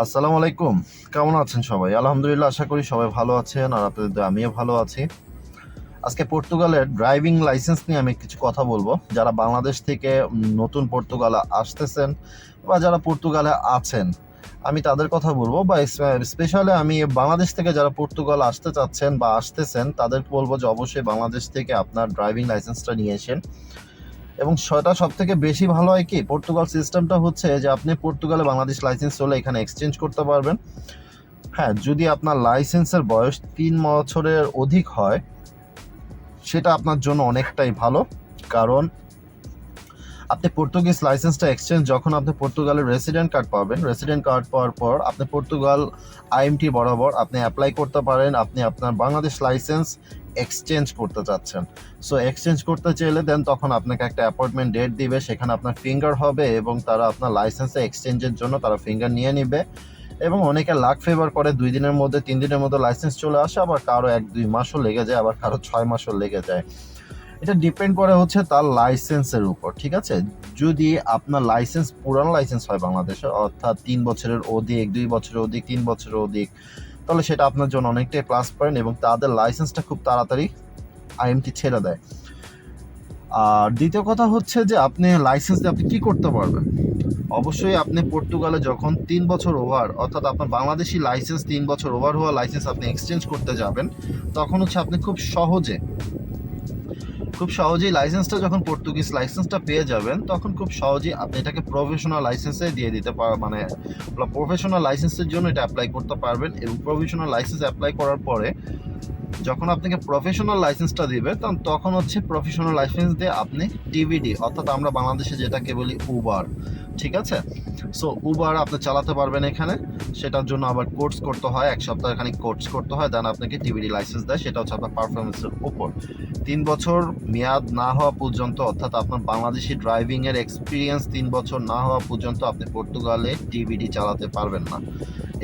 আসসালামু আলাইকুম। কেমন আছেন সবাই? আলহামদুলিল্লাহ, আশা করি সবাই ভালো আছেন আর আপনাদের দোয়ায় আমিও ভালো আছি। আজকে পর্তুগালের ড্রাইভিং লাইসেন্স নিয়ে আমি কিছু কথা বলবো। যারা বাংলাদেশ থেকে নতুন পর্তুগালে আসতেছেন বা যারা পর্তুগালে আছেন, আমি তাদের কথা বলবো বা স্পেশালি আমি বাংলাদেশ থেকে যারা পর্তুগাল আসতে চাচ্ছেন বা আসতেছেন তাদেরকে বলবো যে অবশ্যই বাংলাদেশ থেকে আপনার ড্রাইভিং লাইসেন্সটা নিয়ে আসেন। এবং সেটা সবথেকে বেশি ভালো হয় কি, পর্তুগাল সিস্টেমটা হচ্ছে যে আপনি পর্তুগালে বাংলাদেশ লাইসেন্স হলে এখানে এক্সচেঞ্জ করতে পারবেন। হ্যাঁ, যদি আপনার লাইসেন্সের বয়স 3 বছরের অধিক হয় সেটা আপনার জন্য অনেকটাই ভালো। কারণ আপনি পর্তুগিজ লাইসেন্সটা এক্সচেঞ্জ যখন আপনি পর্তুগালের রেসিডেন্ট কার্ড পাবেন, রেসিডেন্ট কার্ড পাওয়ার পর আপনি পর্তুগাল আইএমটি বরাবর আপনি অ্যাপ্লাই করতে পারেন আপনি আপনার বাংলাদেশ লাইসেন্স এক্সচেঞ্জ করতে চাচ্ছেন। সো এক্সচেঞ্জ করতে চাইলে দেন তখন আপনাকে একটা অ্যাপয়েন্টমেন্ট ডেট দিবে, সেখানে আপনার ফিঙ্গার হবে এবং তারা আপনার লাইসেন্সে এক্সচেঞ্জের জন্য তারা ফিঙ্গার নিয়ে নিবে। এবং অনেকে লাক ফেভার করে 2 দিনের মধ্যে 3 দিনের মধ্যে লাইসেন্স চলে আসে, আবার কারো 1-2 মাসও লেগে যায়, আবার কারো 6 মাসও লেগে যায়। এটা ডিপেন্ড করে হচ্ছে তার লাইসেন্সের উপর, ঠিক আছে। যদি আপনার লাইসেন্স পুরানো লাইসেন্স হয় বাংলাদেশে, অর্থাৎ 3 বছরের অধিক, 2 বছরের অধিক, 3 বছরের অধিক, তাহলে সেটা আপনার জন্য অনেকটাই প্লাস পয়েন্ট এবং তাদের লাইসেন্সটা খুব তাড়াতাড়ি আইএমটি ছেড়ে দেয়। আর দ্বিতীয় কথা হচ্ছে যে আপনি লাইসেন্স দিয়ে আপনি কি করতে পারবেন। অবশ্যই আপনি পর্তুগালে যখন 3 বছর ওভার, অর্থাৎ আপনার বাংলাদেশি লাইসেন্স 3 বছর ওভার হওয়া লাইসেন্স আপনি এক্সচেঞ্জ করতে যাবেন, তখন হচ্ছে আপনি খুব সহজেই লাইসেন্সটা যখন পর্তুগিজ লাইসেন্সটা পেয়ে যাবেন, তখন খুব সহজেই আপনি এটাকে প্রফেশনাল লাইসেন্সে দিয়ে দিতে পারবেন। মানে প্রফেশনাল লাইসেন্সের জন্য এটা অ্যাপ্লাই করতে পারবেন এবং প্রফেশনাল লাইসেন্স অ্যাপ্লাই করার পরে যখন আপনাকে প্রফেশনাল লাইসেন্সটা দিবে তখন হচ্ছে প্রফেশনাল লাইসেন্স দিয়ে আপনি টিভিডি, অর্থাৎ আমরা বাংলাদেশে যেটাকে বলি উবার, ঠিক আছে। সো উবার আপনি চালাতে পারবেন এখানে। সেটার জন্য আবার কোর্স করতে হয়, 1 সপ্তাহ খানিক কোর্স করতে হয়, দেন আপনাকে টিভিডি লাইসেন্স দেয়। সেটা হচ্ছে আপনার পারফরমেন্সের উপর। 3 বছর মেয়াদ না হওয়া পর্যন্ত, অর্থাৎ আপনার বাংলাদেশি ড্রাইভিংয়ের এক্সপিরিয়েন্স 3 বছর না হওয়া পর্যন্ত আপনি পর্তুগালে টিভিডি চালাতে পারবেন না।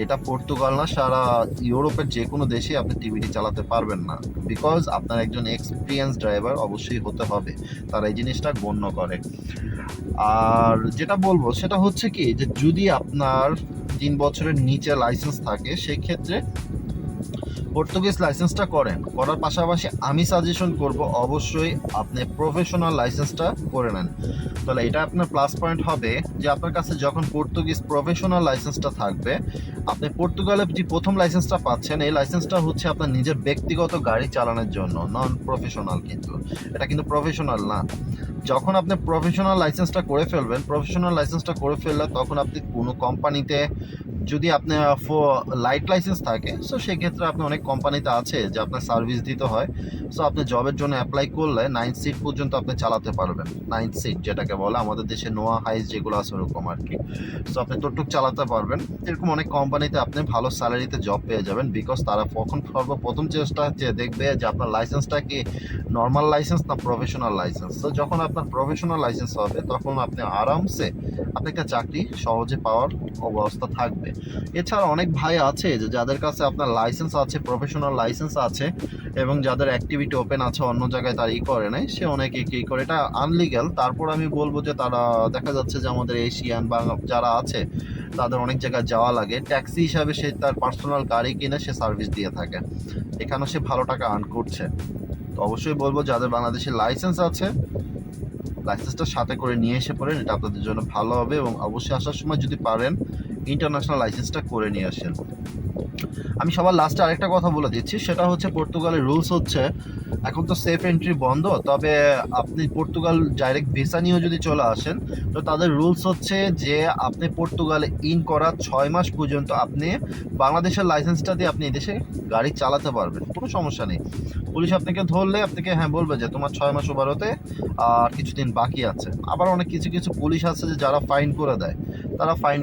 এটা পর্তুগাল না, সারা ইউরোপের যে কোনো দেশে আপনি টিভিডি চালাতে পারবেন না, বিকজ আপনার একজন এক্সপিরিয়েন্স ড্রাইভার অবশ্যই হতে হবে, তারা এই জিনিসটা গণ্য করে। আর যেটা বলবো সেটা হচ্ছে কি, যে যদি আপনার 3 বছরের নিচে লাইসেন্স থাকে সেক্ষেত্রে পর্তুগিজ লাইসেন্সটা করার পাশাপাশি আমি সাজেশন করব অবশ্যই আপনি প্রফেশনাল লাইসেন্সটা করে নেন। তাহলে এটা আপনার প্লাস পয়েন্ট হবে যে আপনার কাছে যখন পর্তুগিজ প্রফেশনাল লাইসেন্সটা থাকবে, আপনি পর্তুগালে যে প্রথম লাইসেন্সটা পাচ্ছেন এই লাইসেন্সটা হচ্ছে আপনার নিজের ব্যক্তিগত গাড়ি চালানোর জন্য, নন প্রফেশনাল, কিন্তু এটা কিন্তু প্রফেশনাল না। যখন আপনি প্রফেশনাল লাইসেন্সটা করে ফেললে তখন আপনি কোনো কোম্পানিতে, যদি আপনার লাইট লাইসেন্স থাকে, সো সেক্ষেত্রে আপনি অনেক কোম্পানিতে আছে যে আপনার সার্ভিস দিতে হয়। সো আপনি জবের জন্য অ্যাপ্লাই করলে 9 সিট পর্যন্ত আপনি চালাতে পারবেন, 9 সিট যেটাকে বলে আমাদের দেশে নোয়া হাইস যেগুলো আছে ওরকম আর কি। সো আপনি তোটুক চালাতে পারবেন। এরকম অনেক কোম্পানিতে আপনি ভালো স্যালারিতে জব পেয়ে যাবেন, বিকজ তারা সর্বপ্রথম চেষ্টা হচ্ছে দেখবে যে আপনার লাইসেন্সটা কি নর্মাল লাইসেন্স না প্রফেশনাল লাইসেন্স। তো যখন আপনার প্রফেশনাল লাইসেন্স হবে তখন আপনি আরামসে আপনি একটা চাকরি সহজে পাওয়ার অবস্থা থাকবে। এছাড়া অনেক ভাই আছে যে যাদের কাছে আপনার লাইসেন্স আছে, প্রফেশনাল লাইসেন্স আছে এবং যাদের অ্যাক্টিভিটি ওপেন আছে অন্য জায়গায়, তারা করে নেয়, সে অনেকে কি করে, এটা আনলিগ্যাল। তারপর আমি বলবো যে তারা, দেখা যাচ্ছে যে আমাদের এশিয়ান বা যারা আছে তাদের অনেক জায়গায় যাওয়া লাগে, ট্যাক্সি হিসাবে সে তার পার্সোনাল গাড়ি কিনে সে সার্ভিস দিয়ে থাকে, এখানে সে ভালো টাকা আর্ন করছে। তো অবশ্যই বলবো যাদের বাংলাদেশের লাইসেন্স আছে লাইসেন্সটা সাথে করে নিয়ে এসে পড়েন, এটা আপনাদের জন্য ভালো হবে। এবং অবশ্যই আসার সময় যদি পারেন ইন্টারন্যাশনাল লাইসেন্সটা করে নিয়ে আসেন। আমি সবার লাস্টে আরেকটা কথা বলে দিচ্ছি, সেটা হচ্ছে পর্তুগালের রুলস হচ্ছে, এখন তো সেফ এন্ট্রি বন্ধ, তবে আপনি পর্তুগাল ডাইরেক্ট ভিসা নিয়েও যদি চলে আসেন তো তাদের রুলস হচ্ছে যে আপনি পর্তুগালে করার 6 মাস পর্যন্ত আপনি বাংলাদেশের লাইসেন্সটা দিয়ে আপনি এদেশে গাড়ি চালাতে পারবেন, কোনো সমস্যা নেই। পুলিশ আপনাকে ধরলে আপনাকে হ্যাঁ বলবে যে তোমার 6 মাস ওভার হতে আর কিছুদিন বাকি আছে। আবার অনেক কিছু কিছু পুলিশ আছে যে যারা ফাইন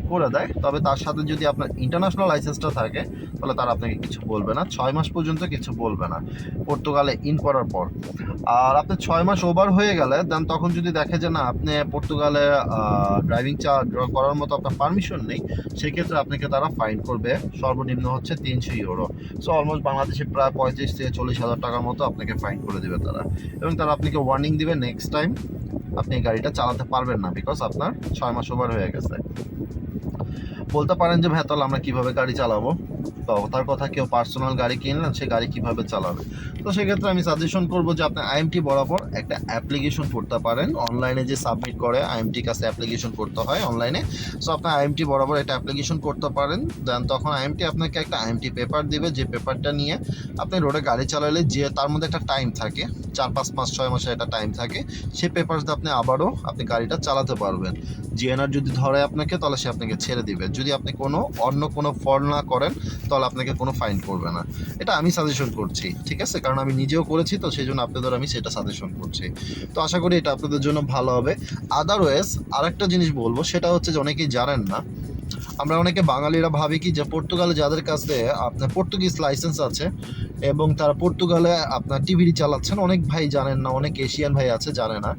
করে দেয়, তবে তার সাথে যদি আপনার ইন্টারন্যাশনাল লাইসেন্সটা থাকে তাহলে তারা আপনাকে কিছু বলবে না, 6 মাস পর্যন্ত কিছু বলবে না পর্তুগালে করার পর। আর আপনি 6 মাস ওভার হয়ে গেলে দেন তখন যদি দেখে যে না আপনি পর্তুগালে ড্রাইভিং করার মতো আপনার পারমিশন নেই, সেক্ষেত্রে আপনাকে তারা ফাইন করবে, সর্বনিম্ন হচ্ছে 300 ইউরো। সো অলমোস্ট বাংলাদেশে প্রায় 35 থেকে 40 হাজার টাকার মতো আপনাকে ফাইন করে দেবে তারা, এবং তারা আপনাকে ওয়ার্নিং দিবে নেক্সট টাইম আপনি এই গাড়িটা চালাতে পারবেন না, বিকজ আপনার 6 মাস ওভার হয়ে গেছে। বলতে পারেন যে ভাই তাহলে আমরা কিভাবে গাড়ি চালাবো, তো তার কথা কেউ পার্সোনাল গাড়ি কিনলেন সে গাড়ি কিভাবে চালাবে। তো সেক্ষেত্রে আমি সাজেশন করবো যে আপনি আইএমটি বরাবর একটা অ্যাপ্লিকেশন করতে পারেন, অনলাইনে যে সাবমিট করে আইএমটি কাছে অ্যাপ্লিকেশন করতে হয় অনলাইনে। সো আপনি আইএমটি বরাবর একটা অ্যাপ্লিকেশন করতে পারেন, দেন তখন আইএমটি আপনাকে একটা আইএমটি পেপার দিবে, যে পেপারটা নিয়ে আপনি রোডে গাড়ি চালালে যে তার মধ্যে একটা টাইম থাকে, 4-5 মাস 6 মাসের একটা টাইম থাকে, সেই পেপার দিয়ে আপনি আবারও আপনি গাড়িটা চালাতে পারবেন। জিএনআর যদি ধরে আপনাকে তাহলে সে আপনাকে ছেড়ে দিবে, যদি আপনি অন্য কোনো ফল না করেন তাহলে আপনাকে কোনো ফাইন করবে না। এটা আমি সাজেশন করছি, ঠিক আছে, কারণ আমি নিজেও করেছি, তো সেই জন্য আপনাদের আমি সেটা সাজেশন করছি। তো আশা করি এটা আপনাদের জন্য ভালো হবে। আদারওয়াইজ আরেকটা জিনিস বলবো, সেটা হচ্ছে যে অনেকেই জানেন না, আমরা অনেকে বাঙালিরা ভাবি কি যে পর্তুগালে যাদের কাছে আপনার পর্তুগিজ লাইসেন্স আছে এবং তারা পর্তুগালে আপনার টিভিডি চালাচ্ছেন, অনেক ভাই জানেন না, অনেক এশিয়ান ভাই আছে জানে না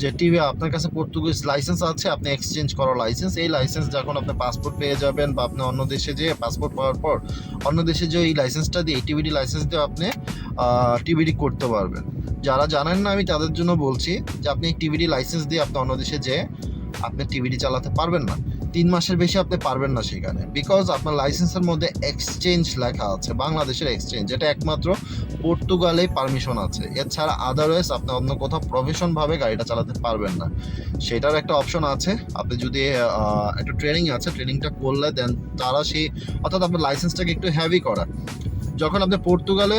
যে টিভি আপনার কাছে পর্তুগিজ লাইসেন্স আছে, আপনি এক্সচেঞ্জ করা লাইসেন্স, এই লাইসেন্স যখন আপনি পাসপোর্ট পেয়ে যাবেন বা আপনি অন্য দেশে যেয়ে পাসপোর্ট পাওয়ার পর অন্য দেশে যে এই লাইসেন্সটা দিয়ে টিভিডি লাইসেন্স দিয়ে আপনি টিভিডি করতে পারবেন। যারা জানেন না আমি তাদের জন্য বলছি যে আপনি টিভিডি লাইসেন্স দিয়ে আপনি অন্য দেশে যেয়ে আপনি টিভিডি চালাতে পারবেন না, 3 মাসের বেশি আপনি পারবেন না সেখানে, বিকজ আপনার লাইসেন্সের মধ্যে এক্সচেঞ্জ লেখা আছে, বাংলাদেশের এক্সচেঞ্জ, যেটা একমাত্র পর্তুগালেই পারমিশন আছে, এছাড়া আদারওয়াইজ আপনি অন্য কোথাও প্রফেশনভাবে গাড়িটা চালাতে পারবেন না। সেটার একটা অপশন আছে, আপনি যদি একটা ট্রেনিং আছে, ট্রেনিংটা করলে দেন তারা সেই, অর্থাৎ আপনার লাইসেন্সটাকে একটু হেভি করা, যখন আপনি পর্তুগালে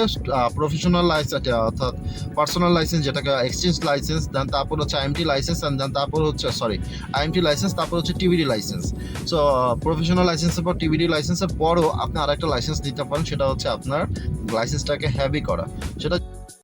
প্রফেশনাল লাইসেন্স অর্থাৎ পার্সোনাল লাইসেন্স যেটাকে এক্সচেঞ্জ লাইসেন্স, দেন তারপর হচ্ছে আইএমটি লাইসেন্স, অ্যান্ড দেন তারপর হচ্ছে আইএমটি লাইসেন্স, তারপর হচ্ছে টিভিডি লাইসেন্স। সো প্রফেশনাল লাইসেন্সের পর টিভিডি লাইসেন্সের পরও আপনি আরেকটা লাইসেন্স নিতে পারেন, সেটা হচ্ছে আপনার লাইসেন্সটাকে হেভি করা। সেটা